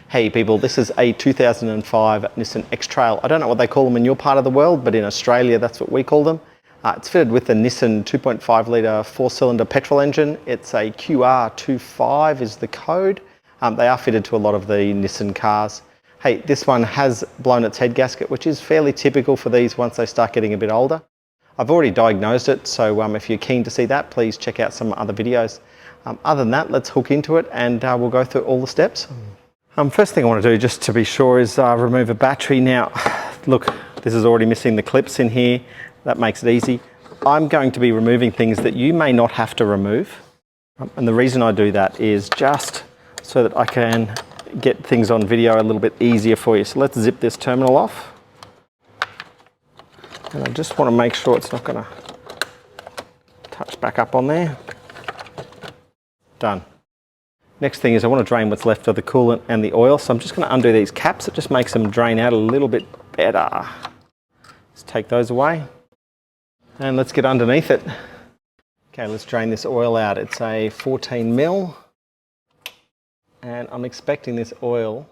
Hey people, this is a 2005 Nissan X-Trail. I don't know what they call them in your part of the world, but in Australia that's what we call them. It's fitted with the Nissan 2.5 litre 4-cylinder petrol engine. It's a QR25 is the code. They are fitted to a lot of the Nissan cars. Hey, this one has blown its head gasket, which is fairly typical for these once they start getting a bit older. I've already diagnosed it, so if you're keen to see that, please check out some other videos. Other than that, let's hook into it and we'll go through all the steps. First thing I want to do, just to be sure, is remove a battery. Now, look, this is already missing the clips in here. That makes it easy. I'm going to be removing things that you may not have to remove. And the reason I do that is just so that I can get things on video a little bit easier for you. So let's zip this terminal off. And I just want to make sure it's not going to touch back up on there. Done. Next thing is I want to drain what's left of the coolant and the oil. So I'm just going to undo these caps. It just makes them drain out a little bit better. Let's take those away. And let's get underneath it. Okay, let's drain this oil out. It's a 14 mil. And I'm expecting this oil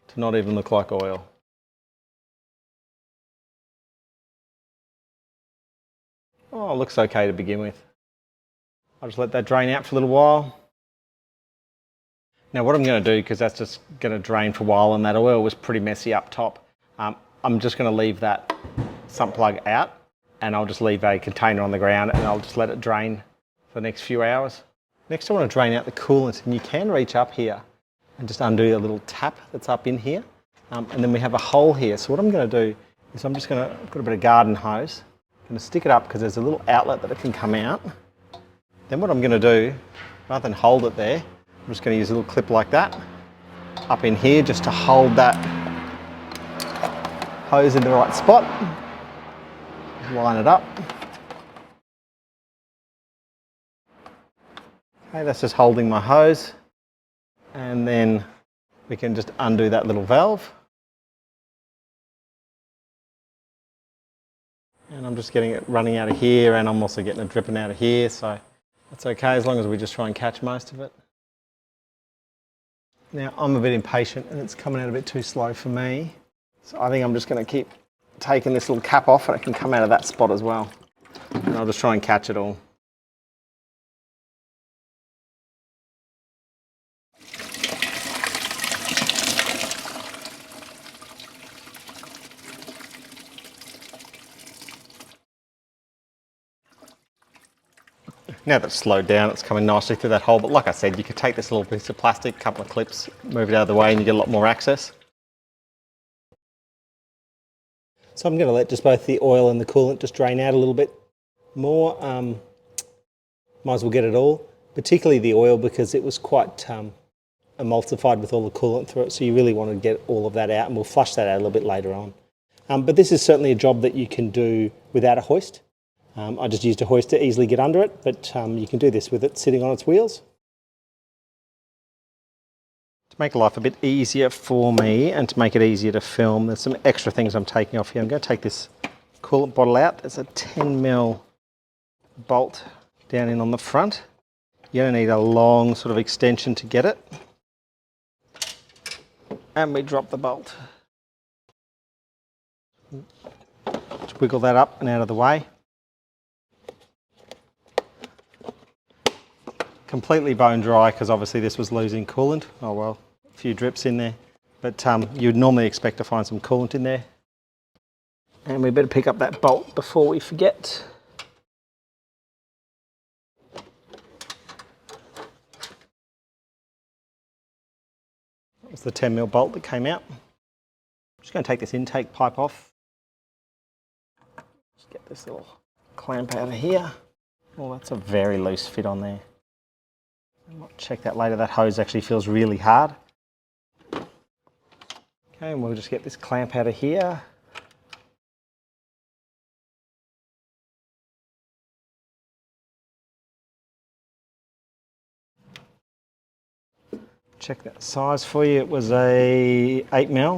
to not even look like oil. Oh, it looks okay to begin with. I'll just let that drain out for a little while. Now what I'm going to do, because that's just going to drain for a while and that oil was pretty messy up top, I'm just going to leave that sump plug out and I'll just leave a container on the ground and I'll just let it drain for the next few hours. Next I want to drain out the coolant, and you can reach up here and just undo the little tap that's up in here. And then we have a hole here. So what I'm going to do is I've got a bit of garden hose. I'm going to stick it up because there's a little outlet that it can come out. Then what I'm going to do, rather than hold it there, I'm just going to use a little clip like that up in here just to hold that hose in the right spot. Line it up. Okay, that's just holding my hose. And then we can just undo that little valve. And I'm just getting it running out of here, and I'm also getting it dripping out of here, so that's okay as long as we just try and catch most of it. Now I'm a bit impatient and it's coming out a bit too slow for me. So I think I'm just going to keep taking this little cap off, and it can come out of that spot as well. And I'll just try and catch it all. Now that it's slowed down, it's coming nicely through that hole, but like I said, you could take this little piece of plastic, a couple of clips, move it out of the way, and you get a lot more access. So I'm going to let just both the oil and the coolant just drain out a little bit more. Might as well get it all, particularly the oil, because it was quite emulsified with all the coolant through it, so you really want to get all of that out, and we'll flush that out a little bit later on. But this is certainly a job that you can do without a hoist. I just used a hoist to easily get under it, but you can do this with it sitting on its wheels. To make life a bit easier for me and to make it easier to film, there's some extra things I'm taking off here. I'm going to take this coolant bottle out. There's a 10 mil bolt down in on the front. You're going to need a long sort of extension to get it. And we drop the bolt. Just wiggle that up and out of the way. Completely bone dry because obviously this was losing coolant. Oh well, a few drips in there. But you'd normally expect to find some coolant in there. And we better pick up that bolt before we forget. That was the 10 mil bolt that came out. I'm just going to take this intake pipe off. Just get this little clamp out of here. Oh, that's a very loose fit on there. I'll check that later. That hose actually feels really hard. Okay, and we'll just get this clamp out of here. Check that size for you. It was a 8 mil.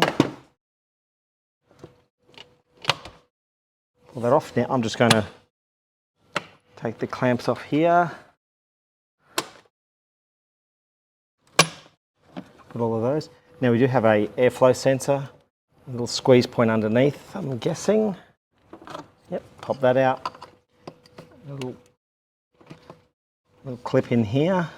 Pull that off. Now I'm just going to take the clamps off here. Put all of those. Now we do have a airflow sensor, a little squeeze point underneath, I'm guessing. Yep, pop that out. A little clip in here.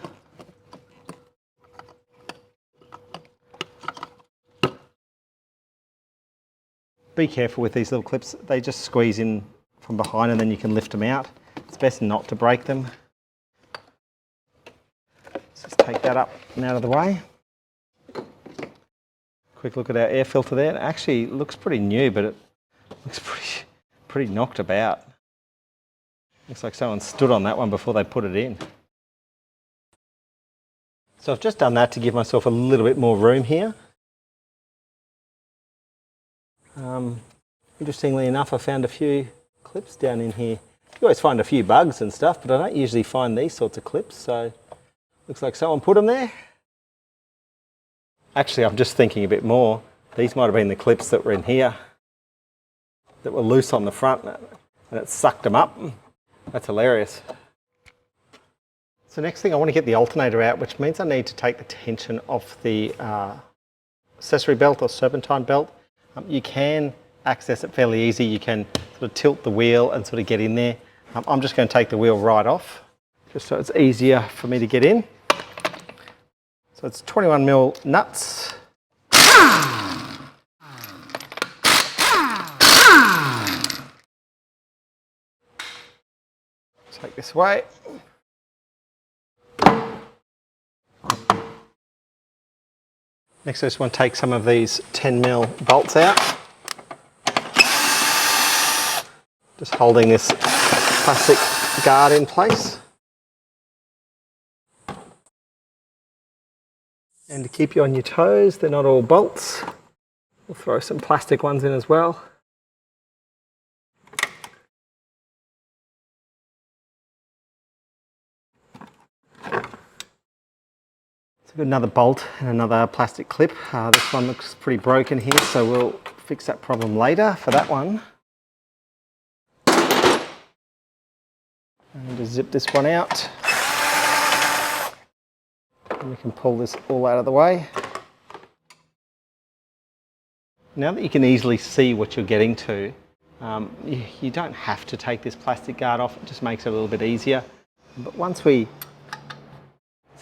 Be careful with these little clips, they just squeeze in from behind and then you can lift them out. It's best not to break them. Let's just take that up and out of the way. Quick look at our air filter there. It actually looks pretty new, but it looks pretty knocked about. Looks like someone stood on that one before they put it in. So I've just done that to give myself a little bit more room here. Interestingly enough, I found a few clips down in here. You always find a few bugs and stuff, but I don't usually find these sorts of clips, so looks like someone put them there. Actually, I'm just thinking a bit more. These might have been the clips that were in here that were loose on the front and it sucked them up. That's hilarious. So next thing, I want to get the alternator out, which means I need to take the tension off the accessory belt or serpentine belt. You can access it fairly easy. You can sort of tilt the wheel and sort of get in there. I'm just going to take the wheel right off, just so it's easier for me to get in. So it's 21mm nuts. Take this away. Next I just want to take some of these 10mm bolts out. Just holding this plastic guard in place. And to keep you on your toes, they're not all bolts. We'll throw some plastic ones in as well. So we've got another bolt and another plastic clip. This one looks pretty broken here, so we'll fix that problem later for that one. And just zip this one out. And we can pull this all out of the way. Now that you can easily see what you're getting to, you don't have to take this plastic guard off, it just makes it a little bit easier. But once this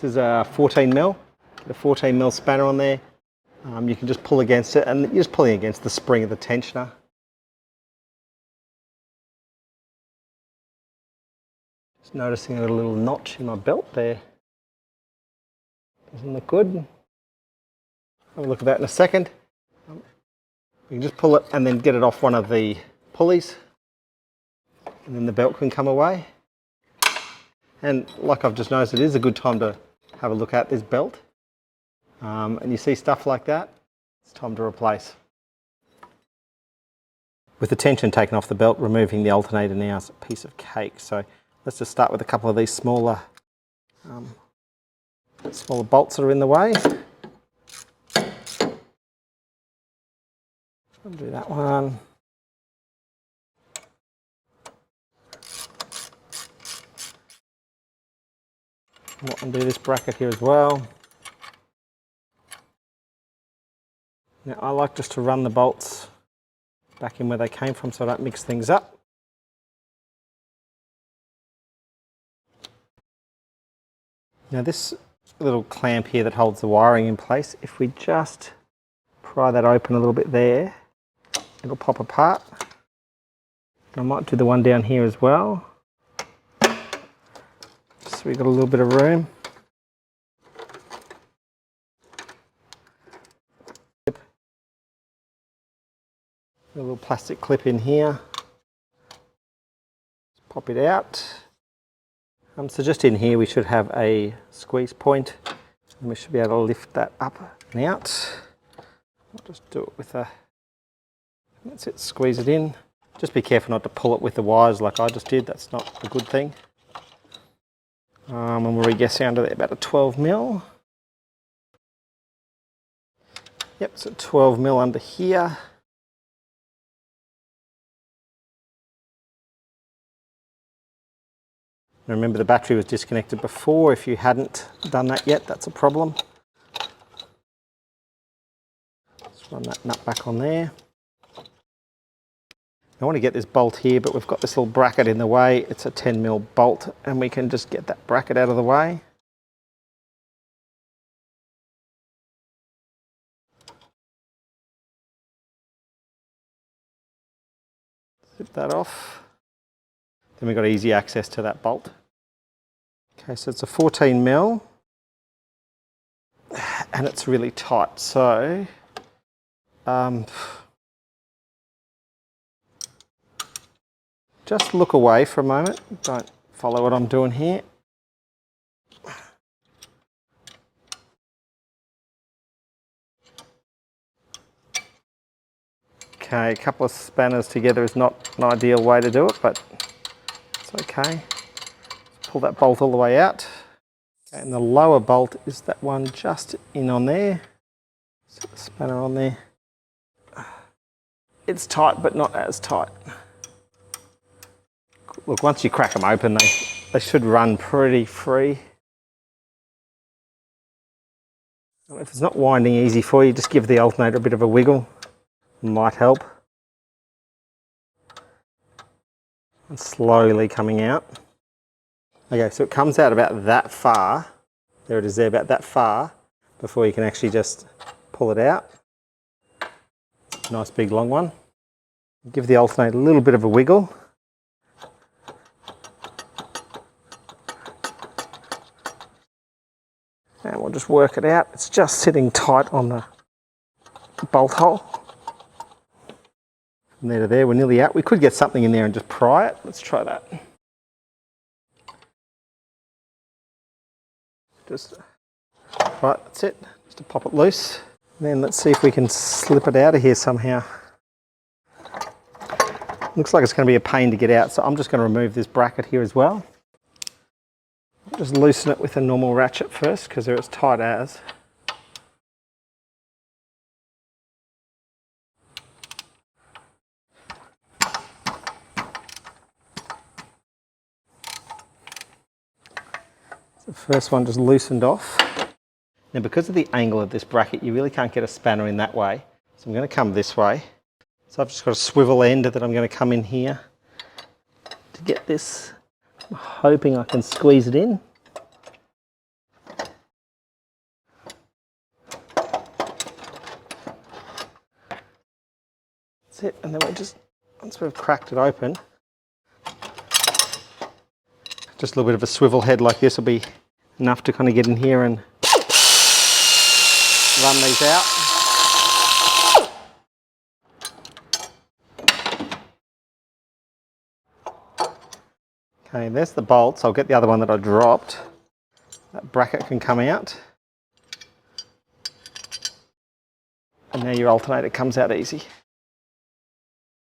is a 14mm, get a 14mm spanner on there, you can just pull against it and you're just pulling against the spring of the tensioner. Just noticing a little notch in my belt there. Doesn't look good. Have a look at that in a second. You can just pull it and then get it off one of the pulleys and then the belt can come away. And like I've just noticed, it is a good time to have a look at this belt. And you see stuff like that, it's time to replace. With the tension taken off the belt, removing the alternator now is a piece of cake. So let's just start with a couple of these smaller bolts that are in the way. Undo that one. We'll undo this bracket here as well. Now I like just to run the bolts back in where they came from so I don't mix things up. Now this little clamp here that holds the wiring in place, if we just pry that open a little bit there, it'll pop apart. I might do the one down here as well. So we've got a little bit of room. A little plastic clip in here. Just pop it out. So just in here we should have a squeeze point and we should be able to lift that up and out. I'll just do it with that's it, squeeze it in. Just be careful not to pull it with the wires like I just did, that's not a good thing. And we're guessing under there about a 12mm. Yep, so 12mm under here. Remember the battery was disconnected before. If you hadn't done that yet, that's a problem. Run that nut back on there. I want to get this bolt here, but we've got this little bracket in the way. It's a 10mm bolt, and we can just get that bracket out of the way. Zip that off. Then we've got easy access to that bolt. Okay, so it's a 14mm, and it's really tight. So, just look away for a moment. Don't follow what I'm doing here. Okay, a couple of spanners together is not an ideal way to do it, but it's okay. Pull that bolt all the way out. Okay, and the lower bolt is that one just in on there. Set the spanner on there. It's tight, but not as tight. Look, once you crack them open, they should run pretty free. If it's not winding easy for you, just give the alternator a bit of a wiggle. Might help. And slowly coming out. Okay, so it comes out about that far. There it is there, about that far, before you can actually just pull it out. Nice big long one. Give the alternator a little bit of a wiggle. And we'll just work it out. It's just sitting tight on the bolt hole. From there to there, we're nearly out. We could get something in there and just pry it. Let's try that. Right, that's it. Just to pop it loose. And then let's see if we can slip it out of here somehow. Looks like it's going to be a pain to get out, so I'm just going to remove this bracket here as well. Just loosen it with a normal ratchet first, because they're as tight as. The first one just loosened off. Now, because of the angle of this bracket, you really can't get a spanner in that way. So I'm going to come this way. So I've just got a swivel end that I'm going to come in here to get this. I'm hoping I can squeeze it in. That's it. And then we just, once we've cracked it open, just a little bit of a swivel head like this will be enough to kind of get in here and run these out. Okay, there's the bolts. I'll get the other one that I dropped. That bracket can come out. And now your alternator comes out easy.